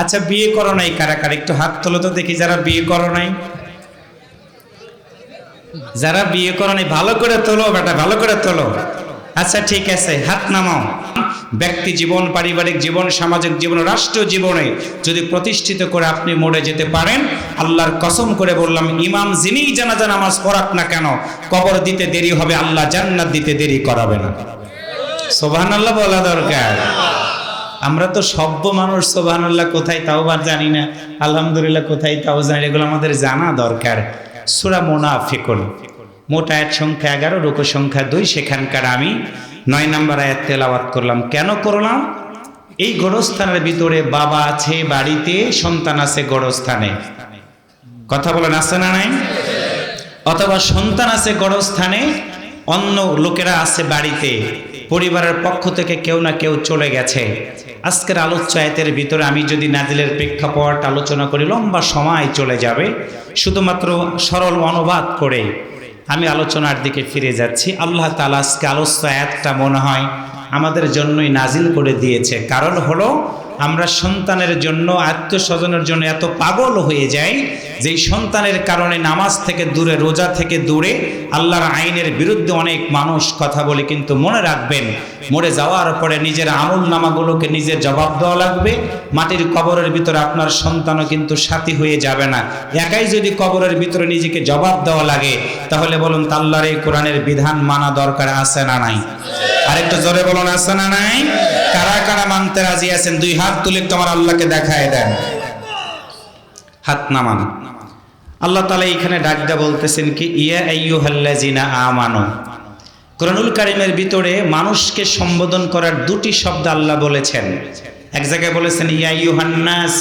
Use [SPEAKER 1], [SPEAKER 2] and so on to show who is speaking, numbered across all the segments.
[SPEAKER 1] আচ্ছা বিয়ে করো নাই কারা কারা একটু হাত তোলো তো দেখি, যারা বিয়ে করো নাই। যারা বিয়ে করো নাই ভালো করে তোলো বেটা, ভালো করে তোলো। আচ্ছা ঠিক আছে, হাত নামাও। ব্যক্তি জীবন, পারিবারিক জীবন, সামাজিক জীবন, রাষ্ট্র জীবনে যদি প্রতিষ্ঠিত করে আপনি মরে যেতে পারেন, আল্লাহর কসম করে বললাম, ইমাম যিনিই জানাজা নামাজ পড়াক না কেন, কবর দিতে দেরি হবে, আল্লাহ জান্নাত দিতে দেরি করাবে না। সুবহানাল্লাহ বলা দরকার। আমরা তো সভ্য মানুষ, সুবহানাল্লাহ কোথায় তাও আর জানি না, আলহামদুলিল্লাহ কোথায় তাও জানি, এগুলো আমাদের জানা দরকার। সূরা মুনাফিকুন, মোট আয়াত সংখ্যা 11, রুকু সংখ্যা 2, সেখানকার আমি 9 নম্বর আয়াত তেলাওয়াত করলাম। কেন করলাম? এই গোরস্থানের ভিতরে বাবা আছে বাড়িতে, সন্তান আছে গোরস্থানে। কথা বলেন আছে না নাই? অথবা সন্তান আছে গোরস্থানে, অন্য লোকেরা আছে বাড়িতে, পরিবারের পক্ষ থেকে কেউ না কেউ চলে গেছে। আজকের আলোচ্য আয়াতের ভিতরে আমি যদি নাজিলের প্রেক্ষাপট আলোচনা করি, লম্বা সময় চলে যাবে। শুধুমাত্র সরল অনুবাদ করে আমি আলোচনার দিকে ফিরে যাচ্ছি। আল্লাহ তাআলা আজকে আলোচ্য আয়াতটা মনে হয় আমাদের জন্যই নাজিল করে দিয়েছে। কারণ হলো আমরা সন্তানের জন্য, আত্মীয় স্বজনের জন্য এত পাগল হয়ে যাই, যেই সন্তানের কারণে নামাজ থেকে দূরে, রোজা থেকে দূরে, আল্লাহর আইনের বিরুদ্ধে অনেক মানুষ কথা বলে। কিন্তু মনে রাখবেন, মরে যাওয়ার পরে নিজের আমল নামাগুলোকে নিজের জবাব দেওয়া লাগবে। মাটির কবরের ভিতরে আপনার সন্তানও কিন্তু সাথী হয়ে যাবে না। একাই যদি কবরের ভিতরে নিজেকে জবাব দেওয়া লাগে, তাহলে বলুন আল্লাহর এই কোরআনের বিধান মানা দরকার আছে না নাই? আরেকটু জোরে বলুন আছে না নাই? কারা কারা মানতে রাজি আছেন? 2 হাত তুলে তোমার আল্লাহকে দেখায় দেন। হাত নামান। আল্লাহ তাআলা এখানে ডাক দেয়া বলতেছেন কি, ইয়া আইয়ুহাল্লাযিনা আমানু। কোরআনুল কারীমের ভিতরে মানুষকে সম্বোধন করার 2টি শব্দ আল্লাহ বলেছেন। এক জায়গায় বলেছেন ইয়া আইয়ুহান নাস,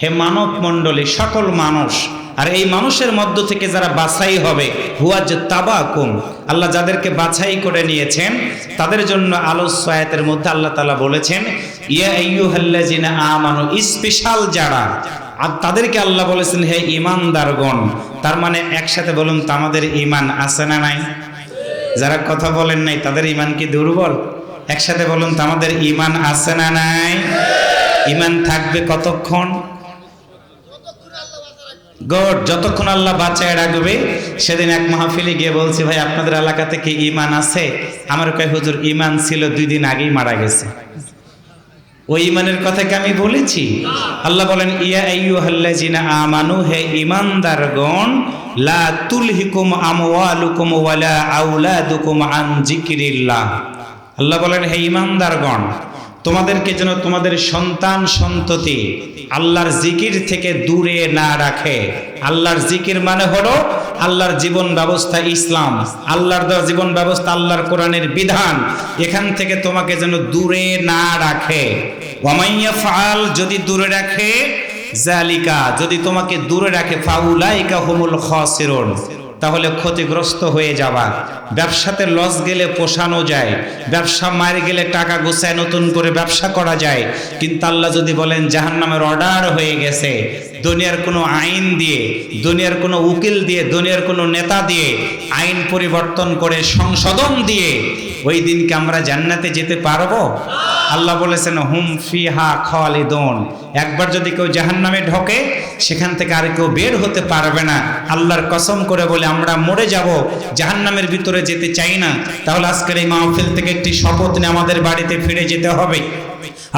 [SPEAKER 1] হে মানব মণ্ডলী, সকল মানুষ। আর এই মানুষের মধ্য থেকে যারা বাছাই হবে, হুয়াজ তাবাকুম, আল্লাহ যাদেরকে বাছাই করে নিয়েছেন তাদের জন্য আলোচ্য আয়াতের মধ্যে আল্লাহ তাআলা বলেছেন ইয়া আইয়ুহাল্লাযিনা আমানু, স্পেশাল যারা, আর তাদেরকে আল্লাহ বলেছেন হে ঈমানদারগণ। তার মানে একসাথে বলুন তো আমাদের ঈমান আছে না নাই? যারা কথা বলেন নাই তাদের ঈমান কি দুর্বল? একসাথে বলুন তো আমাদের ঈমান আছে না নাই? ঈমান থাকবে কতক্ষণ? গড, যতক্ষণ আল্লাহ বাঁচায় রাখবে। সেদিন এক মাহফিলে গিয়ে বলছি, ভাই আপনাদের এলাকাতে কি ঈমান আছে? আমার কয় হুজুর ঈমান ছিল 2 দিন আগেই মারা গেছে। ওই ঈমানের কথা কি আমি বলেছি? আল্লাহ বলেন ইয়া আইয়ুহাল্লাযিনা আমানু, হে ঈমানদারগণ, লা তুলহিকুম আমওয়ালুকুম ওয়ালা আওলাদুকুম আন যিকরিল্লাহ। আল্লাহ বলেন হে ঈমানদারগণ, তোমাদেরকে যেন তোমাদের সন্তান সন্ততি আল্লাহর জিকির থেকে দূরে না রাখে। আল্লাহর জিকির মানে হলো আল্লাহর জীবন ব্যবস্থা, ইসলাম, আল্লাহর দেওয়া জীবন ব্যবস্থা, আল্লাহর কোরআনের বিধান, এখান থেকে তোমাকে যেন দূরে না রাখে। ওয়ামাইয়া ফাল, যদি দূরে রাখে, জালিকা, যদি তোমাকে দূরে রাখে, ফাউলাইকা হুমুল খাসিরুন, তাহলে ক্ষতিগ্রস্ত হয়ে যাবা। ব্যবসাতে লস গেলে পোষানো যায়, ব্যবসা মার গেলে টাকা গোছায় নতুন করে ব্যবসা করা যায়। কিন্তু আল্লাহ যদি বলেন জাহান্নামের অর্ডার হয়ে গেছে, দুনিয়ার কোনো আইন দিয়ে, দুনিয়ার কোনো উকিল দিয়ে, দুনিয়ার কোনো নেতা দিয়ে আইন পরিবর্তন করে সংশোধন দিয়ে ওই দিনকে আমরা জান্নাতে যেতে পারবো? আল্লাহ বলেছেন হুম ফিহা খালিদুন, একবার যদি কেউ জাহান্নামে ঢোকে সেখান থেকে আর কেউ বের হতে পারবে না। আল্লাহর কসম করে বলে আমরা মরে যাব, জাহান্নামের ভিতরে যেতে চাই না। তাহলে আজকের এই মাহফিল থেকে একটি শপথ নিয়ে আমাদের বাড়িতে ফিরে যেতে হবে।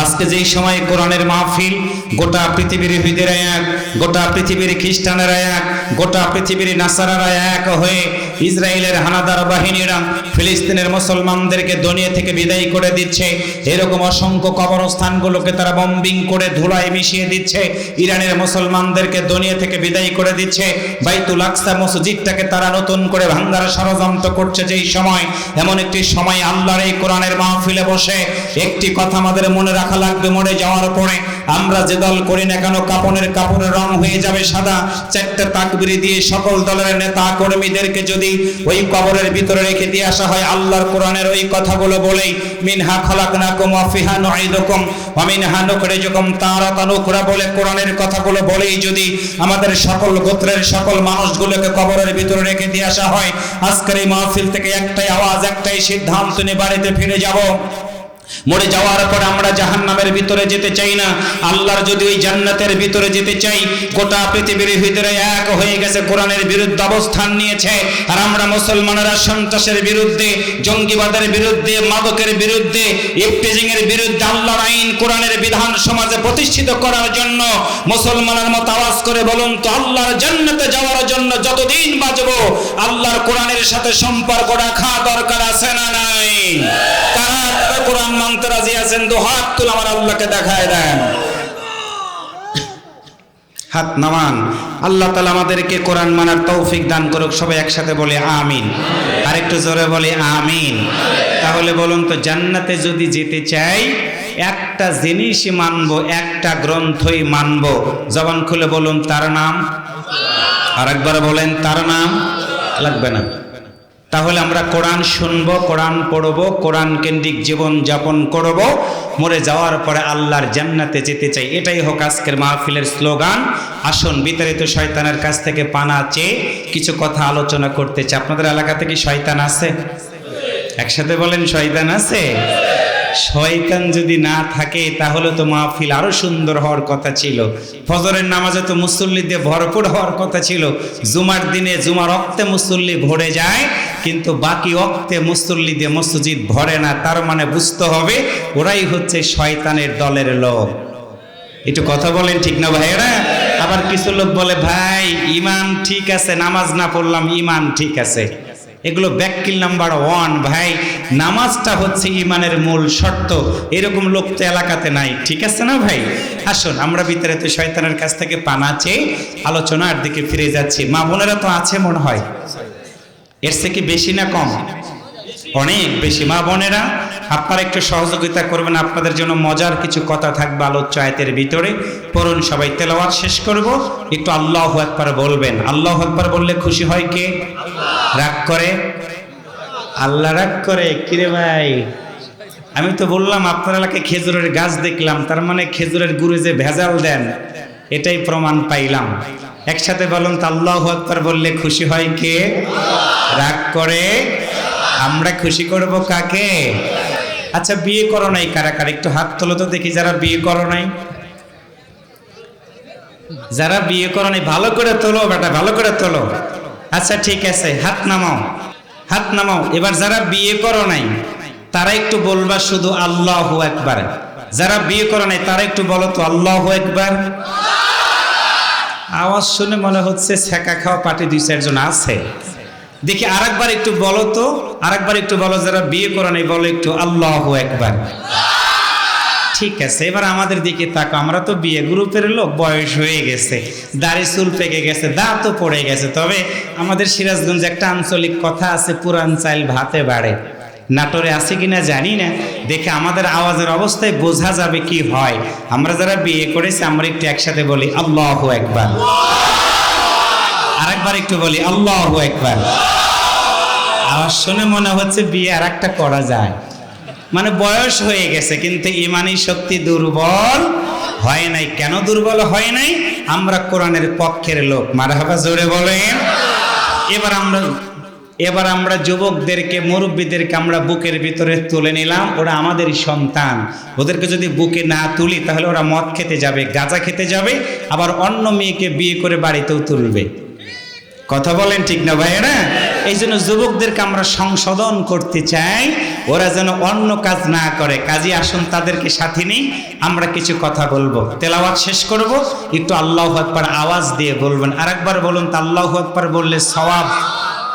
[SPEAKER 1] আজকে যেই সময় কোরআনের মাহফিল, গোটা পৃথিবীর হিঁদুরা এক, গোটা পৃথিবীর খ্রিস্টানেরা এক, গোটা পৃথিবীর নাসারারা এক হয়ে ইসরায়েলের হানাদার বাহিনীরা ফিলিস্তিনের মুসলমানদেরকে দুনিয়া থেকে বিদায় করে দিচ্ছে। এরকম অসংখ্য কবরস্থানগুলোকে তারা বম্বিং করে ধুলায় মিশিয়ে দিচ্ছে। ইরানের মুসলমানদেরকে দুনিয়া থেকে বিদায় করে দিচ্ছে। বাইতুল আকসা মসজিদটাকে তারা নতুন করে ভাঙার ষড়যন্ত্র করছে। যেই সময়, এমন একটি সময় আল্লাহর এই কোরআনের মাহফিলে বসে একটি কথা আমাদের মনে রাখা লাগবে, মরে যাওয়ার পরে আমরা যে দল করি না কেন, কাপড়ের রং হয়ে যাবে সাদা। 4টে তাকবীর দিয়ে সকল দলের নেতা কর্মীদেরকে যদি ওই কবরের ভিতরে রেখে দিয়ে আসা হয় আল্লাহর কোরআনের ওই কথাগুলো বলেই, মিনহা খলাকনাকুম ওয়া ফিহা নুঈদুকুম ওয়া মিনহা নুখরিজুকুম তারাতান উখরা বলে কোরআনের কথাগুলো বলেই যদি আমাদের সকল গোত্রের সকল মানুষগুলোকে কবরের ভিতরে রেখে দিয়ে আসা হয়, আজকের এই মাহফিল থেকে একটাই আওয়াজ, একটাই সিদ্ধান্ত নিয়ে বাড়িতে ফিরে যাব। মরে যাওয়ার পর আমরা জাহান্নামের ভিতরে যেতে চাই না। আল্লাহর যদি ওই জান্নাতের ভিতরে যেতে চাই, গোটা পৃথিবীর ভিতরে এক হয়ে গেছে, কোরআনের বিরুদ্ধে অবস্থান নিয়েছে, আর আমরা মুসলমানেরা সন্ত্রাসের বিরুদ্ধে, জঙ্গিবাদের বিরুদ্ধে, মাদকের বিরুদ্ধে, ইফটিজিং এর বিরুদ্ধে আল্লাহর আইন কোরআনের বিধান সমাজে প্রতিষ্ঠিত করার জন্য মুসলমানের মতো আওয়াজ করে বলুন তো, আল্লাহর জান্নাতে যাওয়ার জন্য যতদিন বাঁচবো আল্লাহর কোরআনের সাথে সম্পর্ক রাখা দরকার আছে না নাই? কারা কোরআন মানতে রাজি আছেন? দু হাত তুলে আমার আল্লাহকে দেখায় দেন, হাত নামান। আল্লাহ তাআলা আমাদেরকে কোরআন মানার তৌফিক দান করুক। সবাই একসাথে বলে আমিন, আর একটু জোরে বলে আমিন। তাহলে বলুন তো, জান্নাতে যদি যেতে চাই একটা জিনিসই মানবো, একটা গ্রন্থই মানবো। জবান খুলে বলুন তার নাম, আর একবার বলেন তার নাম, লাগবে না। তাহলে আমরা কোরআন শুনবো, কোরআন পড়বো, কোরআন কেন্দ্রিক জীবন যাপন করব, মরে যাওয়ার পরে আল্লাহর জান্নাতে যেতে চাই। এটাই হোক আজকের মাহফিলের স্লোগান। আসুন বিতাড়িত শয়তানের কাছ থেকে পানা চেয়ে কিছু কথা আলোচনা করতে চাই। আপনাদের এলাকাতে কি শয়তান আছে? একসাথে বলেন, শয়তান আছে? শয়তান যদি না থাকে তাহলে তো মাহফিল আরো সুন্দর হওয়ার কথা ছিল। ফজরের নামাজে তো মুসল্লি দিয়ে ভরপুর হওয়ার কথা ছিল। জুমার দিনে জুমার ওয়াক্তে মুসল্লি ভরে যায়, কিন্তু বাকি ওয়াক্তে মুসল্লি দিয়ে মসজিদ ভরে না। তার মানে বুঝতে হবে ওরাই হচ্ছে শয়তানের দলের লোক। একটু কথা বলেন, ঠিক না ভাইয়েরা? আবার কিছু লোক বলে, ভাই ইমান ঠিক আছে, নামাজ না পড়লাম ইমান ঠিক আছে। এগুলো ব্যাককিল নাম্বার 1। ভাই নামাজটা হচ্ছে ইমানের মূল শর্ত, এরকম লোক তো এলাকাতে নাই, ঠিক আছে না ভাই? আসুন আমরা বিতাড়িত শয়তানের কাছ থেকে পানা চেয়ে আলোচনার দিকে ফিরে যাচ্ছি। মা বোনেরা তো আছে মনে হয়, এর থেকে বেশি না কম? অনেক বেশি। মা বোনেরা আপনারা একটু সহযোগিতা করবেন, আপনাদের জন্য মজার কিছু কথা থাকবে আলোচ্য আয়াতের ভিতরে। পড়ুন সবাই, তেলাওয়াত শেষ করব, একটু আল্লাহু আকবার বলবেন। আল্লাহু আকবার বললে খুশি হয় কে? রাগ করে? আল্লাহ রাগ করে? কিরে ভাই, আমি তো বললাম আপনার এলাকায় খেজুরের গাছ দেখলাম, তার মানে খেজুরের গুড়ে যে ভেজাল দেন এটাই প্রমাণ পাইলাম। একসাথে বলুন তো, আল্লাহু আকবার বললে খুশি হয় কে? রাগ করে? আমরা খুশি করব কাকে? আচ্ছা বিয়ে করো নাই কারা কারা, একটু হাত তোলো তো দেখি। যারা বিয়ে করো নাই, যারা বিয়ে করো নাই ভালো করে তোলো বেটা, ভালো করে তোলো। আচ্ছা ঠিক আছে, হাত নামাও, হাত নামাও। এবার যারা বিয়ে করো নাই তারা একটু বলবা শুধু আল্লাহু আকবার। যারা বিয়ে করো নাই তারা একটু বলো তো আল্লাহু আকবার। আওয়াজ শুনে মনে হচ্ছে ছেঁকা খাওয়া পাটি 2-4 জন আছে। দেখি আরেকবার একটু বলো তো, আরেকবার একটু বলো। যারা বিয়ে করে নাই বলো একটু আল্লাহু আকবার। ঠিক আছে, এবার আমাদের দিকে তাকাও। আমরা তো বিয়ে গ্রুপের লোক, বয়স হয়ে গেছে, দাড়ি চুল পেকে গেছে, দাঁতও পড়ে গেছে। তবে আমাদের সিরাজগঞ্জে একটা আঞ্চলিক কথা আছে, পুরান চাইল ভাতে বাড়ে। নাটোরে আছে কিনা জানি না, দেখে আমাদের আওয়াজের অবস্থায় বোঝা যাবে কি হয়। আমরা যারা বিয়ে করেছি আমরা একটু একসাথে বলি আল্লাহু আকবার। আরেকবার একটু বলি আল্লাহু আকবার। আওয়াজ শুনে মনে হচ্ছে বিয়ে আর একটা করা যায়। মানে বয়স হয়ে গেছে কিন্তু ইমানি শক্তি দুর্বল হয় নাই। কেন দুর্বল হয় নাই? আমরা কোরআনের পক্ষের লোক। মারহাবা, জোরে বলেন। এবার আমরা যুবকদেরকে, মুরব্বীদেরকে আমরা বুকের ভিতরে তুলে নিলাম। ওরা আমাদেরই সন্তান। ওদেরকে যদি বুকে না তুলি তাহলে ওরা মদ খেতে যাবে, গাঁজা খেতে যাবে, আবার অন্য মেয়েকে বিয়ে করে বাড়িতেও তুলবে। কথা বলেন ঠিক না ভাইয়েরা? এই জন্য যুবকদেরকে আমরা সংশোধন করতে চাই, ওরা যেন অন্য কাজ না করে। কাজী আসুন তাদেরকে সাথে নিই, আমরা কিছু কথা বলবো। তেলাওয়াত শেষ করব, একটু আল্লাহু আকবার আওয়াজ দিয়ে বলবেন। আরেকবার বলুন তো, আল্লাহু আকবার বললে সওয়াব,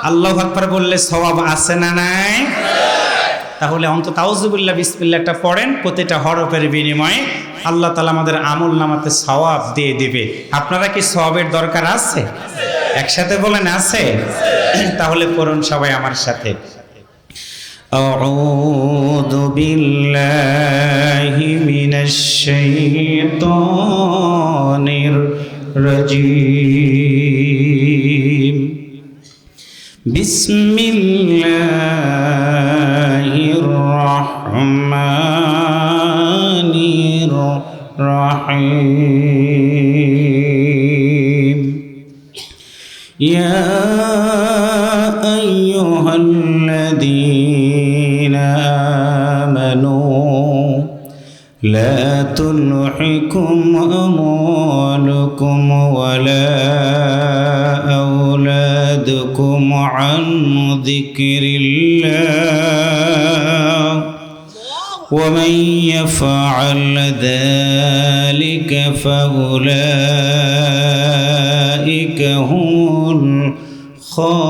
[SPEAKER 1] আল্লাহু আকবার বললে সওয়াব আছে না নাই? তাহলে অন্তত আউযুবিল্লাহ বিসমিল্লাহটা পড়েন, প্রতিটা হরফের বিনিময়ে আল্লাহ তাআলা আমাদের আমল নামাতে সওয়াব দিয়ে দিবে। আপনারা কি সওয়াবের দরকার আছে? একসাথে বলেন আছে? তাহলে পড়ুন সবাই আমার সাথে। আউযু বিল্লাহি মিনাশ শাইতানির রাজীম। বিসমিল্লাহির রাহমানির রাহিম। يا أيها الذين آمنوا لا تلهكم أموالكم ولا أولادكم عن ذكر الله ومن يفعل ذلك فأولئك هم الخاسرون।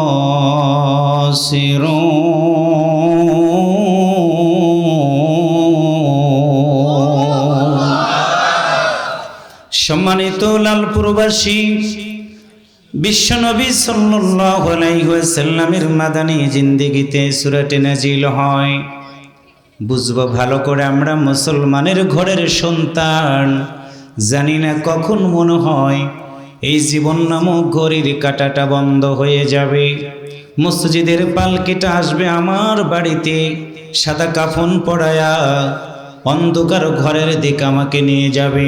[SPEAKER 1] সম্মানিত লালপুরবাসী, বিশ্বনবী সাল্লাল্লাহু আলাইহি ওয়াসাল্লামের মাদানী জিন্দেগিতে সূরাটি নাজিল হয়। বুঝবো ভালো করে, আমরা মুসলমানের ঘরের সন্তান। জানি না কখন মনে হয় এই জীবন নামক ঘড়ির কাঁটাটা বন্ধ হয়ে যাবে, মসজিদের পালকিটা আসবে আমার বাড়িতে, সাদা কাফন পরায়া অন্ধকার ঘরের দিকে আমাকে নিয়ে যাবে।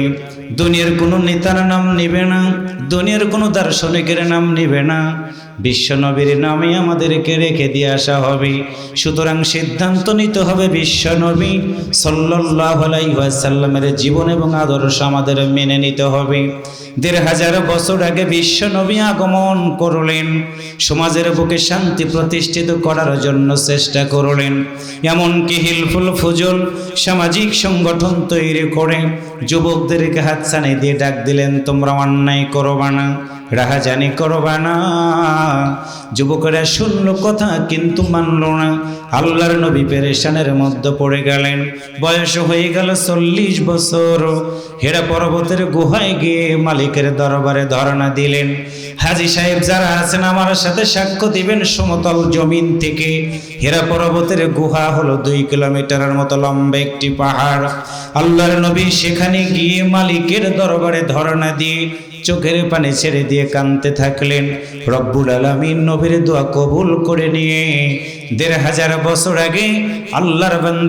[SPEAKER 1] দুনিয়ার কোনো নেতার নাম নেবে না, দুনিয়ার কোনো দার্শনিকের নাম নেবে না, বিশ্বনবীর নামে আমাদেরকে রেখে দিয়ে আসা হবে। সুতরাং সিদ্ধান্ত নিতে হবে বিশ্বনবী সাল্লাল্লাহু আলাইহি ওয়াসাল্লামের জীবন এবং আদর্শ আমাদের মেনে নিতে হবে। ১৫০০ বছর আগে বিশ্বনবী আগমন করলেন, সমাজের বুকে শান্তি প্রতিষ্ঠিত করার জন্য চেষ্টা করলেন। এমনকি হিলফুল ফুজুল সামাজিক সংগঠন তৈরি করে যুবকদেরকে হাতছানি দিয়ে ডাক দিলেন, তোমরা অন্যায় করবা না, রাহাজানি করবা না। যুবকেরা শুনল কথা কিন্তু মানল না। আল্লাহর নবী পেরেশানের মধ্যে পড়ে গেলেন। বয়স হয়ে গেল ৪০ বছর। হেরা পর্বতের গুহায় গিয়ে মালিকের দরবারে ধরনা দিলেন, হাজী সাহেব যারা আছেন আমার সাথে সাক্ষ্য দিবেন, সমতল জমিন থেকে হেরা পর্বতের গুহা হলো ২ কিলোমিটারের মতো লম্বা একটি পাহাড়। আল্লাহর নবী সেখানে গিয়ে মালিকের দরবারে ধরনা দিয়ে চোখের পানি ছেড়ে দিয়ে কাঁদতে থাকলেন। রব্বুল আলামিন নবীর দোয়া কবুল করে নিয়ে ১৫০০ বছর আগে আল্লাহর বান্দা